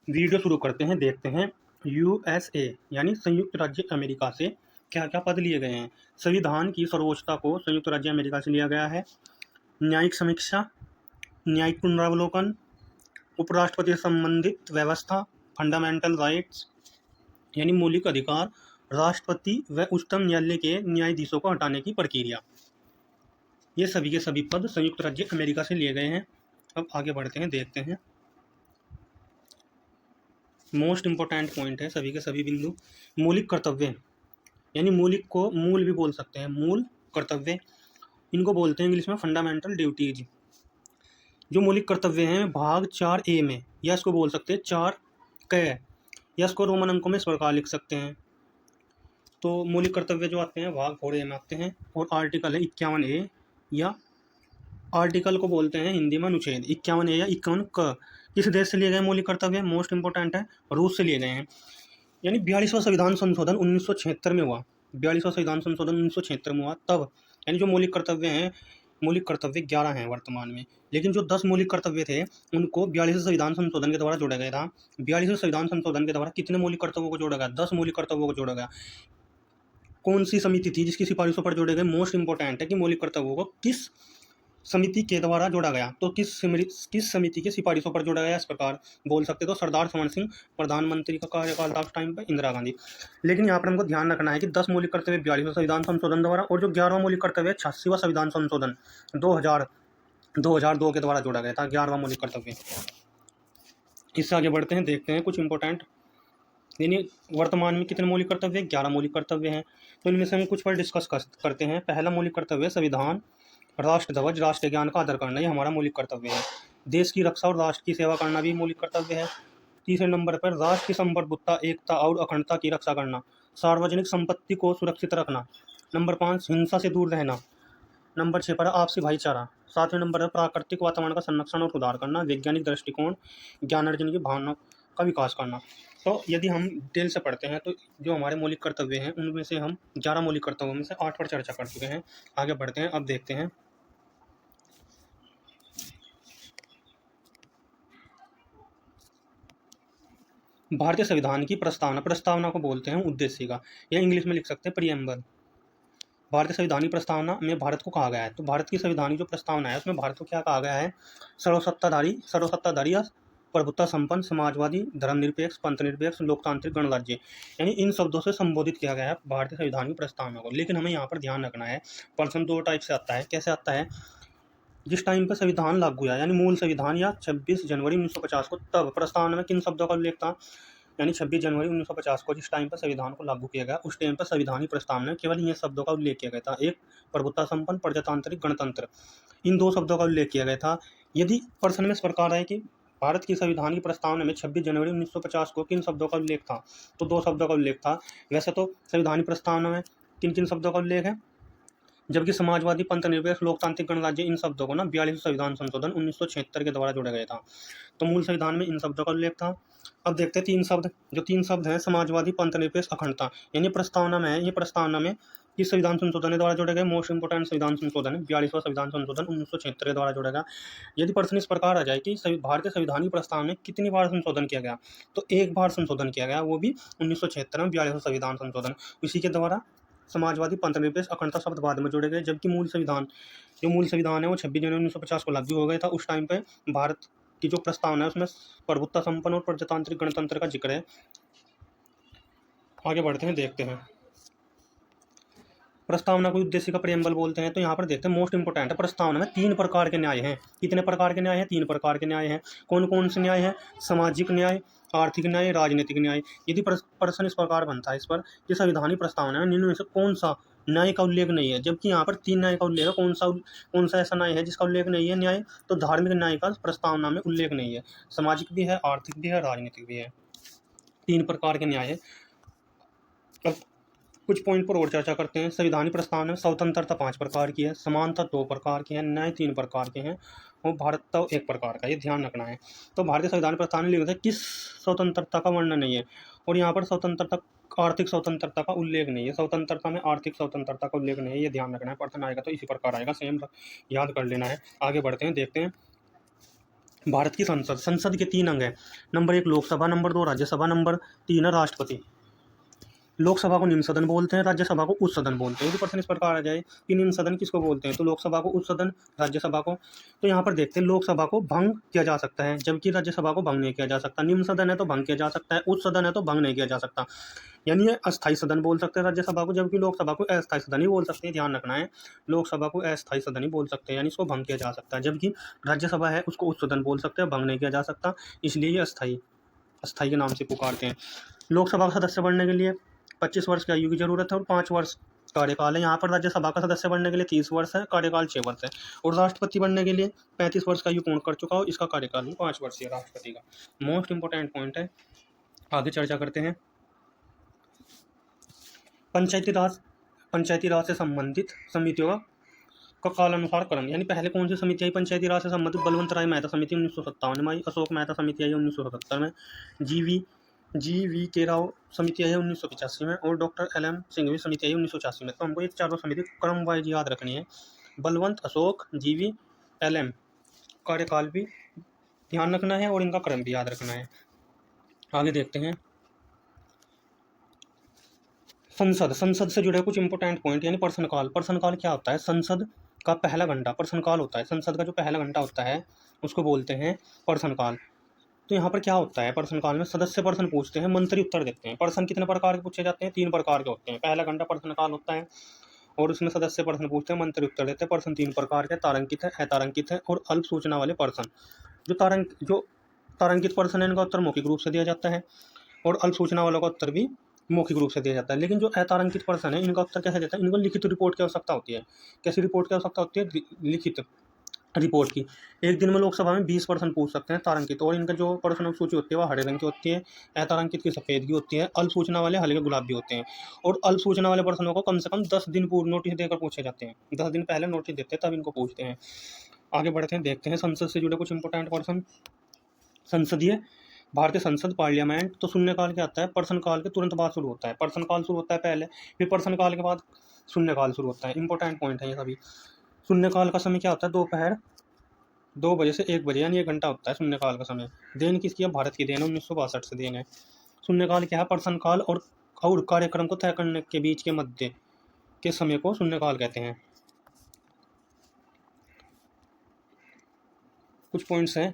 Video शुरू करते हैं, देखते हैं यूएसए यानी संयुक्त राज्य अमेरिका से क्या क्या पद लिए गए हैं। संविधान की सर्वोच्चता को संयुक्त राज्य अमेरिका से लिया गया है। न्यायिक समीक्षा, न्यायिक पुनरावलोकन, उपराष्ट्रपति से संबंधित व्यवस्था, फंडामेंटल राइट्स यानी मौलिक अधिकार, राष्ट्रपति व उच्चतम न्यायालय के न्यायाधीशों को हटाने की प्रक्रिया। ये सभी के सभी पद संयुक्त राज्य अमेरिका से लिए गए हैं। अब आगे बढ़ते हैं, देखते हैं। मोस्ट इंपॉर्टेंट पॉइंट है सभी के सभी बिंदु। मौलिक कर्तव्य यानी मौलिक को मूल भी बोल सकते हैं, मूल कर्तव्य इनको बोलते हैं इंग्लिश में फंडामेंटल ड्यूटीज। जो मौलिक कर्तव्य हैं भाग 4A में, या इसको बोल सकते हैं 4K, या इसको रोमन अंकों में इस प्रकार लिख सकते हैं। तो मौलिक कर्तव्य जो आते हैं भाग 4A में आते हैं, और आर्टिकल है 51A, या आर्टिकल को बोलते हैं हिंदी में अनुच्छेद 51A या 51K। किस देश से लिए गए मौलिक कर्तव्य? मोस्ट इंपॉर्टेंट है, रूस से लिए गए हैं। यानी 42वां संविधान संशोधन 1976 में हुआ। 42वां संविधान संशोधन 1976 में हुआ तब। यानी जो मौलिक कर्तव्य हैं, मौलिक कर्तव्य 11 हैं वर्तमान में, लेकिन जो 10 मौलिक कर्तव्य थे उनको 42वें संविधान संशोधन के द्वारा जोड़ा गया था। 42वें संविधान संशोधन के द्वारा कितने मौलिक कर्तव्यों को जोड़ा गया? 10 मौलिक कर्तव्यों को जोड़ा गया। कौन सी समिति थी जिसकी सिफारिशों पर जोड़े गए? मोस्ट इंपॉर्टेंट है कि मौलिक कर्तव्यों को किस समिति के द्वारा जोड़ा गया। तो किस समिति की सिफारिशों पर जोड़ा गया? इस प्रकार बोल सकते तो सरदार समन सिंह प्रधानमंत्री का कार्यकाल था उस टाइम पर, इंदिरा गांधी। लेकिन यहाँ पर हमको ध्यान रखना है कि 10 मौलिक कर्तव्य 42वें संविधान संशोधन द्वारा, और जो 11वां मौलिक कर्तव्य 86वां संविधान संशोधन 2002 के द्वारा जोड़ा गया था, 11वां मौलिक कर्तव्य। इससे आगे बढ़ते हैं, देखते हैं कुछ इंपॉर्टेंट। यानी वर्तमान में कितने मौलिक कर्तव्य? 11 मौलिक कर्तव्य हैं। तो इनमें से हम कुछ पर डिस्कस करते हैं। पहला मौलिक कर्तव्य संविधान, राष्ट्र ध्वज, राष्ट्र ज्ञान का आदर करना, ये हमारा मौलिक कर्तव्य है। देश की रक्षा और राष्ट्र की सेवा करना भी मौलिक कर्तव्य है। तीसरे नंबर पर राष्ट्र की संप्रभुता, एकता और अखंडता की रक्षा करना। सार्वजनिक संपत्ति को सुरक्षित रखना। नंबर 5 हिंसा से दूर रहना। नंबर 6 पर आपसी भाईचारा। 7वें नंबर पर प्राकृतिक वातावरण का संरक्षण और सुधार करना। वैज्ञानिक दृष्टिकोण, ज्ञान अर्जन की भावना का विकास करना। तो यदि हम डिटेल से पढ़ते हैं तो जो हमारे मौलिक कर्तव्य हैं उनमें से हम 11 मौलिक कर्तव्यों में से 8 पर चर्चा कर चुके हैं। आगे बढ़ते हैं, अब देखते हैं। भारतीय संविधान की प्रस्तावना, प्रस्तावना को बोलते हैं उद्देशिका, या इंग्लिश में लिख सकते हैं प्रीएम्बल। भारतीय संविधान की प्रस्तावना में भारत को कहा गया है। तो भारत की संविधान की जो प्रस्तावना है उसमें भारत को क्या कहा गया है? सर्वसत्ताधारी या प्रभुत्व संपन्न, समाजवादी, धर्मनिरपेक्ष, पंथनिरपेक्ष, लोकतांत्रिक गणराज्य, यानी इन शब्दों से संबोधित किया गया है भारतीय संविधान की प्रस्तावना को। लेकिन हमें यहाँ पर ध्यान रखना है, प्रश्न 2 टाइप से आता है। कैसे आता है? जिस टाइम पर संविधान लागू हुआ यानी मूल संविधान, या 26 जनवरी 1950 को, तब प्रस्तावना में किन शब्दों का उल्लेख था? यानी 26 जनवरी 1950 को जिस टाइम पर संविधान को लागू किया गया, उस टाइम पर संविधान की प्रस्तावना में केवल ये शब्दों का उल्लेख किया गया था। एक, प्रभुत्व संपन्न, प्रजातांत्रिक, गणतंत्र, इन 2 शब्दों का उल्लेख किया गया था। यदि प्रश्न में इस प्रकार है कि भारत की संविधान की प्रस्तावना में 26 जनवरी 1950 को किन शब्दों का उल्लेख था, तो 2 शब्दों का उल्लेख था। वैसे तो संविधान की प्रस्तावना में किन किन शब्दों का उल्लेख है? जबकि समाजवादी, पंथनिरपेक्ष, लोकतांत्रिक, गणराज्य, इन शब्दों को ना 42वें संविधान संशोधन 1976 के द्वारा जोड़ा गया था। तो मूल संविधान में इन शब्दों का उल्लेख था। अब देखते हैं 3 शब्द। जो 3 शब्द हैं समाजवादी, पंथनिरपेक्ष, अखंडता, यानी प्रस्तावना में है। ये प्रस्तावना में किस संविधान संशोधन के द्वारा जोड़े गए? मोस्ट इंपोर्टेंट संविधान संशोधन है, 42वां संविधान संशोधन 1976 के द्वारा जोड़ा गया। यदि प्रश्न इस प्रकार आ जाए कि भारतीय संविधान की प्रस्तावना में कितनी बार संशोधन किया गया, तो 1 बार संशोधन किया गया, वो भी 1976 में 42वां संविधान संशोधन। इसी के द्वारा समाजवादी, पंथनिरपेक्ष, अखंडता शब्द बाद में जोड़े गए। जबकि मूल संविधान है वो 26 जनवरी 1950 को लागू हो गया था। उस टाइम पे भारत की जो प्रस्तावना है उसमें प्रभुत्व संपन्न और प्रजातांत्रिक गणतंत्र का जिक्र है। आगे बढ़ते हैं, देखते हैं। प्रस्तावना को उद्देश्य का प्रेम्बल बोलते हैं। तो यहाँ पर देखते हैं, मोस्ट इंपोर्टेंट है, प्रस्तावना में 3 प्रकार के न्याय हैं। कितने प्रकार के न्याय हैं? 3 प्रकार के न्याय हैं। कौन कौन से न्याय हैं? सामाजिक न्याय, आर्थिक न्याय, राजनीतिक न्याय। यदि प्रश्न इस प्रकार बनता है इस पर कि संविधानिक प्रस्तावना में निम्न में से कौन सा न्याय का उल्लेख नहीं है, जबकि यहाँ पर 3 न्याय का उल्लेख है, कौन सा ऐसा न्याय है जिसका उल्लेख नहीं है? न्याय तो धार्मिक न्याय का प्रस्तावना में उल्लेख नहीं है। सामाजिक भी है, आर्थिक भी है, राजनीतिक भी है। 3 प्रकार के न्याय है। अब कुछ पॉइंट पर और चर्चा करते हैं। संविधानिक प्रस्तावना में स्वतंत्रता 5 प्रकार की है, समानता 2 प्रकार की है, न्याय 3 प्रकार के हैं, और भारतता 1 प्रकार का। ये ध्यान रखना है। तो भारतीय संविधान प्रस्तावना में लिखा है किस स्वतंत्रता का वर्णन नहीं है, और यहाँ पर स्वतंत्रता, आर्थिक स्वतंत्रता का उल्लेख नहीं है। स्वतंत्रता में आर्थिक स्वतंत्रता का उल्लेख नहीं है, ये ध्यान रखना है। प्रश्न आएगा तो इसी प्रकार आएगा, सेम याद कर लेना है। आगे बढ़ते हैं, देखते हैं। भारत की संसद, संसद के 3 अंग हैं। Number 1 Lok Sabha, number 2 Rajya Sabha, number 3 है राष्ट्रपति। लोकसभा को निम्न सदन बोलते हैं, राज्यसभा को उच्च सदन बोलते हैं। यदि प्रश्न इस प्रकार आ जाए कि निम्न सदन किसको बोलते हैं, तो लोकसभा को उच्च सदन, राज्यसभा को। तो यहाँ पर देखते हैं लोकसभा को भंग किया जा सकता है, जबकि राज्यसभा को भंग नहीं किया जा सकता। निम्न सदन है तो भंग किया जा सकता है, उच्च सदन है तो भंग नहीं किया जा सकता। यानी ये अस्थायी सदन बोल सकते हैं राज्यसभा को, जबकि लोकसभा को अस्थायी सदन ही बोल सकते हैं। ध्यान रखना है, लोकसभा को अस्थायी सदन ही बोल सकते हैं, यानी इसको भंग किया जा सकता है। जबकि राज्यसभा है उसको उच्च सदन बोल सकते हैं, भंग नहीं किया जा सकता, इसलिए ये अस्थायी अस्थायी के नाम से पुकारते हैं। लोकसभा का सदस्य बनने के लिए 25 वर्ष की आयु की जरूरत है और 5 वर्ष कार्यकाल है। यहाँ पर राज्यसभा का सदस्य बनने के लिए 30 वर्ष है, कार्यकाल 6 वर्ष है। और राष्ट्रपति बनने के लिए 35 वर्ष का आयु पूर्ण कर चुका हो, इसका कार्यकाल भी 5 वर्ष है राष्ट्रपति का। मोस्ट इंपोर्टेंट पॉइंट है, आगे चर्चा करते हैं। पंचायती राज से संबंधित समितियों का कालानुसार क्रम, यानी पहले कौन सी समिति आई पंचायती राज से संबंधित? बलवंत राय मेहता समिति 1957 में आई, अशोक मेहता समिति आई 1977 में, जी वी के राव समिति आई है 1985 में, और डॉक्टर LM सिंघवी समिति आई 1986 में। तो हमको ये चारों समिति क्रम वाइज याद रखनी है। बलवंत, अशोक, GV, LM, कार्यकाल भी ध्यान रखना है और इनका क्रम भी याद रखना है। आगे देखते हैं संसद से जुड़े कुछ इंपोर्टेंट पॉइंट, यानी प्रश्नकाल। प्रश्नकाल क्या होता है? संसद का पहला घंटा प्रश्नकाल होता है। संसद का जो पहला घंटा होता है उसको बोलते हैं प्रश्नकाल। तो यहाँ पर क्या होता है? प्रश्नकाल में सदस्य प्रश्न पूछते हैं, मंत्री उत्तर देते हैं। प्रश्न कितने प्रकार के पूछे जाते हैं? 3 प्रकार के होते हैं। पहला घंटा प्रश्नकाल होता है और उसमें सदस्य प्रश्न पूछते हैं, मंत्री उत्तर देते हैं। प्रश्न 3 प्रकार के, तारांकित है, अतारांकित है और अल्प सूचना वाले प्रश्न। जो तारांकित प्रश्न है इनका उत्तर मौखिक रूप से दिया जाता है और अल्प सूचना वालों का उत्तर भी मौखिक रूप से दिया जाता है। लेकिन जो अतारांकित प्रश्न है इनका उत्तर कैसे देता है? इनको लिखित रिपोर्ट की आवश्यकता होती है। कैसी रिपोर्ट की आवश्यकता होती है? लिखित रिपोर्ट की। एक दिन में लोकसभा में 20 प्रश्न पूछ सकते हैं तारांकित, और इनका जो प्रश्न सूची होती है वह हरे रंग की होती है, अतारांकित की सफेद की होती है, अल्प सूचना वाले हल्के गुलाबी होते हैं। और अल्प सूचना वाले प्रश्नों को कम से कम 10 दिन पूर्व नोटिस देकर पूछे जाते हैं। 10 दिन पहले नोटिस देते हैं तब इनको पूछते हैं। आगे बढ़ते हैं, देखते हैं संसद से जुड़े कुछ इंपोर्टेंट प्रश्न। संसदीय भारतीय संसद पार्लियामेंट। तो शून्यकाल क्या आता है? प्रश्नकाल के तुरंत बाद शुरू होता है। प्रश्नकाल शुरू होता है पहले, फिर प्रश्नकाल के बाद शून्यकाल शुरू होता है। इंपॉर्टेंट पॉइंट है ये सभी। शून्यकाल का समय क्या होता है? दोपहर 2 बजे से 1 बजे, यानी 1 घंटा होता है शून्यकाल का समय। देन किसकी है? भारत की देन है, 1962 से देन है। शून्यकाल क्या है? प्रश्नकाल और कार्यक्रम को तय करने के बीच के मध्य के समय को शून्यकाल कहते हैं। कुछ पॉइंट्स हैं